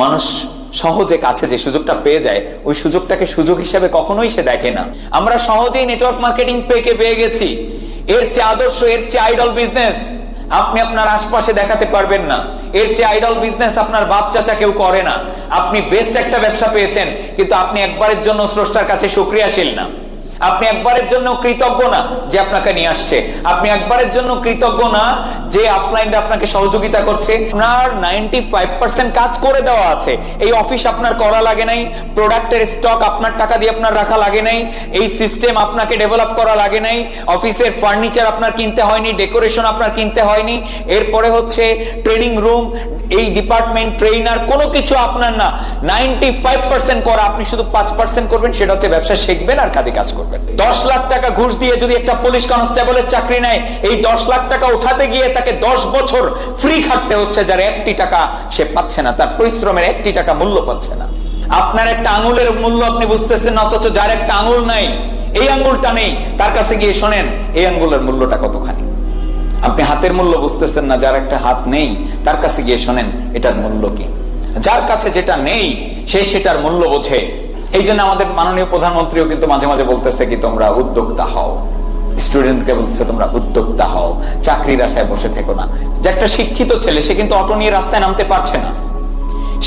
মানুষ সহজে কাছে যে সুযোগটা পেয়ে যায় ওই সুযোগটাকে সুযোগ হিসেবে কখনোই সে দেখে না। আমরা সহজেই নেটওয়ার্ক মার্কেটিং পেয়ে গেছি। এর চেয়ে আদর্শ, এর চেয়ে আইডল বিজনেস আপনি আপনার আশপাশে দেখাতে পারবেন না। এর চেয়ে আইডল বিজনেস আপনার বাপ চাচা কেউ করে না। আপনি বেস্ট একটা ব্যবসা পেয়েছেন, কিন্তু আপনি একবারের জন্য স্রষ্টার কাছে শুকরিয়াশীল না। আপনি একবারের জন্য কৃতজ্ঞ না যে আপনাকে নিয়ে আসছে। আপনি একবারের জন্য কৃতজ্ঞ না যে আপলাইনটা আপনাকে সহযোগিতা করছে। আপনার 95% কাজ করে দেওয়া আছে। এই অফিস আপনার করা লাগে নাই, প্রোডাক্টের স্টক আপনার টাকা দিয়ে আপনার রাখা লাগে নাই, এই সিস্টেম আপনাকে ডেভেলপ করা লাগে নাই, অফিসের ফার্নিচার আপনার কিনতে হয়নি, ডেকোরেশন আপনার কিনতে হয়নি। এরপরে হচ্ছে ট্রেনিং রুম, এই ডিপার্টমেন্ট, ট্রেইনার, কোনো কিছু আপনার না। 95% করা, আপনি শুধু 5% করবেন, সেটা হচ্ছে ব্যবসা শিখবেন আর কাজে কাজ করবেন। 10 লাখ টাকা ঘুষ দিয়ে যদি একটা পুলিশ কনস্টেবলের চাকরি নেয়, এই 10 লাখ টাকা উঠাতে গিয়ে তাকে 10 বছর ফ্রি খাটতে হচ্ছে, যার 1টি টাকা সে পাচ্ছে না, তার পরিশ্রমের 1টি টাকা মূল্য পাচ্ছে না। আপনার একটা আঙুলের মূল্য আপনি বুঝতেছেন না, অথচ যার একটা আঙুল নাই, এই আঙুলটা নেই, তার কাছে গিয়ে শোনেন এই আঙুলের মূল্যটা কতখানি। আপনি হাতের মূল্য বুঝতেছেন না, যার একটা হাত নেই তার কাছে গিয়ে শোনেন এটার মূল্য কি। যার কাছে যেটা নেই সে সেটার মূল্য বোঝে। এই জন্য আমাদের মাননীয় প্রধানমন্ত্রীও কিন্তু মাঝে মাঝে বলতেছে কি তোমরা উদ্যোক্তা হও, স্টুডেন্টকে বলতেছে তোমরা উদ্যোক্তা হও, চাকরির আশায় বসে থেকো না। যে একটা শিক্ষিত ছেলে, সে কিন্তু অটো নিয়ে রাস্তায় নামতে পারছে না,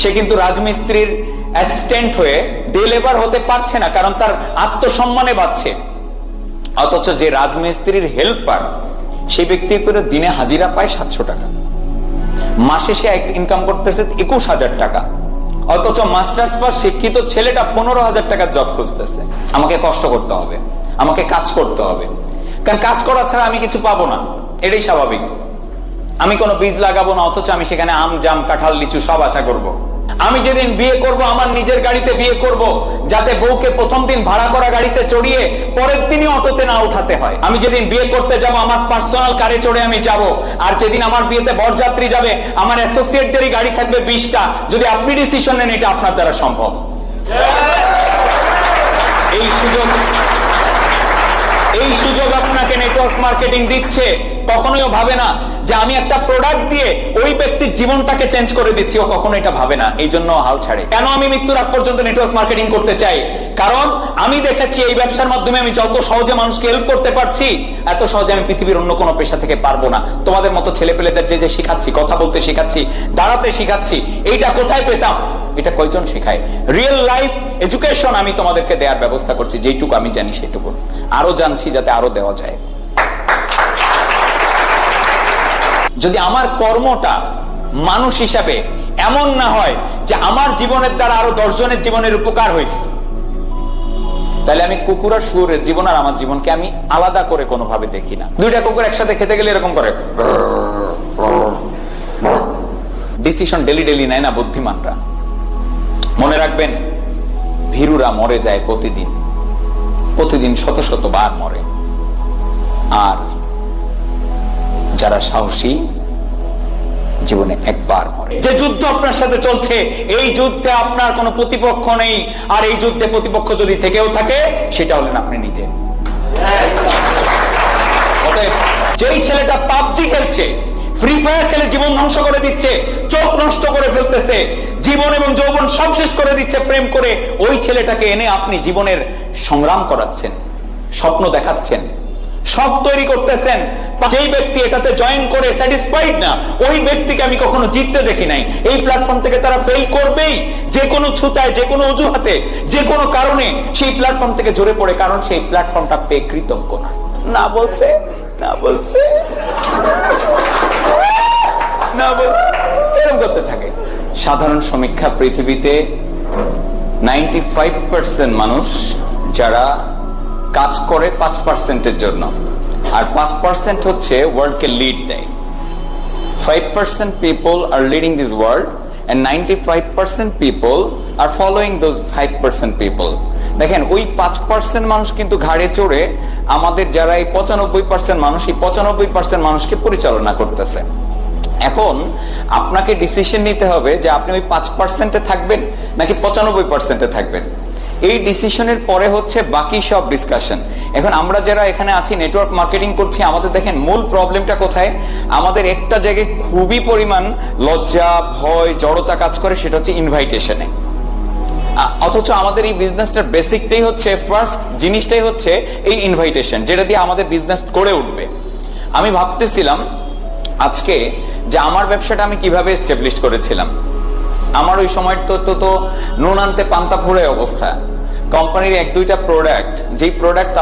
সে কিন্তু রাজমিস্ত্রির অ্যাসিস্ট্যান্ট হয়ে ডে লেবার হতে পারছে না, কারণ তার আত্মসম্মানে বাঁচছে। অথচ যে রাজমিস্ত্রির হেল্পার, সেই ব্যক্তি করে দিনে হাজিরা পায় 700 টাকা, মাসে সে ইনকাম করতেছে 21,000 টাকা। অথচ মাস্টার্স পাস শিক্ষিত ছেলেটা 15,000 টাকার জব খুঁজতেছে। আমাকে কষ্ট করতে হবে, আমাকে কাজ করতে হবে, কারণ কাজ করা ছাড়া আমি কিছু পাবো না, এটাই স্বাভাবিক। আমি কোনো বীজ লাগাবো না, অথচ আমি সেখানে আম, জাম, কাঁঠাল, লিচু সব আশা করব। আমি যেদিন বিয়ে করব আমার নিজের গাড়িতে বিয়ে করব, যাতে বউকে প্রথম দিন ভাড়া করা গাড়িতে চড়িয়ে পরের দিনই অটোতে না উঠাতে হয়। আমি যেদিন বিয়ে করতে যাব আমার পার্সোনাল কারে চড়ে আমি যাব, আর যেদিন আমার বিয়েতে বরযাত্রী যাবে আমার অ্যাসোসিয়েটদেরই গাড়ি থাকবে 20টা। যদি আপনি ডিসিশন নেন, এটা আপনার দ্বারা সম্ভব। এই সুযোগ আপনাকে নেটওয়ার্ক মার্কেটিং দিচ্ছে। কখনোই ভাবে না যে আমি একটা প্রোডাক্ট দিয়ে ওই ব্যক্তির জীবনটাকে চেঞ্জ করে দিচ্ছি, ও কখনো এটা ভাবে না। এই জন্য হাল ছাড়ে। কেন আমি মৃত্যুর আগ পর্যন্ত নেটওয়ার্ক মার্কেটিং করতে চাই? কারণ আমি দেখেছি এই ব্যবসার মাধ্যমে আমি যত সহজে মানুষকে হেল্প করতে পারছি, এত সহজে আমি পৃথিবীর অন্য কোনো পেশা থেকে পারবো না। তোমাদের মতো ছেলে পেলেদের যে শিখাচ্ছি, কথা বলতে শিখাচ্ছি, দাঁড়াতে শিখাচ্ছি, এইটা কোথায় পেতাম? এটা কয়জন শেখায়? রিয়েল লাইফ এডুকেশন আমি তোমাদেরকে দেওয়ার ব্যবস্থা করছি, যেটুকু আমি জানি সেটুকু। আরো জানছি যাতে আরো দেওয়া যায়। যদি আমার কর্মটা মানুষ হিসাবে এমন না হয় যে আমার জীবনের দ্বারা আরো 10 জনের জীবনের উপকার হয়েছে, তাহলে আমি কুকুর আর শুয়োরের জীবন আর আমার জীবনকে আমি আলাদা করে কোনোভাবে দেখি না। দুইটা কুকুর একসাথে খেতে গেলে এরকম করে, ডিসিশন ডেলি ডেলি নেয় না বুদ্ধিমানরা। মনে রাখবেন, ভীরুরা মরে যায় প্রতিদিন, প্রতিদিন শত শত বার মরে। আর যারা সাহসী জীবনে একবার মরে। যে যুদ্ধ আপনার সাথে চলছে, এই যুদ্ধে আপনার কোনো প্রতিপক্ষ নেই, আর এই যুদ্ধে প্রতিপক্ষ যদি থেকেও থাকে সেটা হলেন আপনি নিজে। যেই ছেলেটা পাবজি খেলছে, ফ্রি ফায়ার খেলে জীবন ধ্বংস করে দিচ্ছে, চোখ নষ্ট করে ফেলতেছে, জীবন এবং যৌবন সব শেষ করে দিচ্ছে প্রেম করে, ওই ছেলেটাকে এনে আপনি জীবনের সংগ্রাম করাচ্ছেন, স্বপ্ন দেখাচ্ছেন, সব তৈরি করতেছেন। যেই ব্যক্তি এটাতে জয়েন করে স্যাটিসফাইড না, ওই ব্যক্তিকে আমি কখনো জিততে দেখি নাই। এই প্ল্যাটফর্ম থেকে তারা ফেল করবেই, যে কোনো ছুতায়, যে কোনো অজুহাতে, যে কোনো কারণে সেই প্ল্যাটফর্ম থেকে ঝরে পড়ে, কারণ সেই প্ল্যাটফর্মটা পেয়ে কৃতজ্ঞ না। না বলছে, না বলছে, না বলছে, এরকম করতে থাকে। সাধারণ সমীক্ষা, পৃথিবীতে 95% মানুষ যারা কাজ করে 5%-এর জন্য, আর 5% হচ্ছে ওয়ার্ল্ডকে লিড দেয়। 5% people are leading this world and 95% people are following those 5% people. দেখেন, ওই 5% মানুষ কিন্তু ঘাড়ে চড়ে আমাদের যারা এই 95% মানুষ, এই 95% মানুষকে পরিচালনা করতেছে। এখন আপনাকে ডিসিশন নিতে হবে যে আপনি ওই 5%-এ থাকবেন নাকি 95%-এ থাকবেন। এই ডিসিশনের পরে হচ্ছে বাকি সব ডিসকাশন। এখন আমরা যারা এখানে আছি নেটওয়ার্ক মার্কেটিং করছি, আমাদের দেখেন মূল প্রবলেমটা কোথায়। আমাদের একটা জায়গায় খুবই পরিমাণ লজ্জা, ভয়, জড়তা কাজ করে, সেটা হচ্ছে ইনভাইটেশনে। অথচ আমাদের এই বিজনেসটার বেসিকটাই হচ্ছে, ফার্স্ট জিনিসটাই হচ্ছে এই ইনভাইটেশন, যেটা দিয়ে আমাদের বিজনেস করে উঠবে। আমি ভাবতেছিলাম আজকে যে আমার ব্যবসাটা আমি কিভাবে এস্টাবলিশ করেছিলাম। আমার ওই সময় তো নুন আনতে পান্তা ফুরায় অবস্থা। কোম্পানির 1-2টা প্রোডাক্ট, যেই প্রোডাক্ট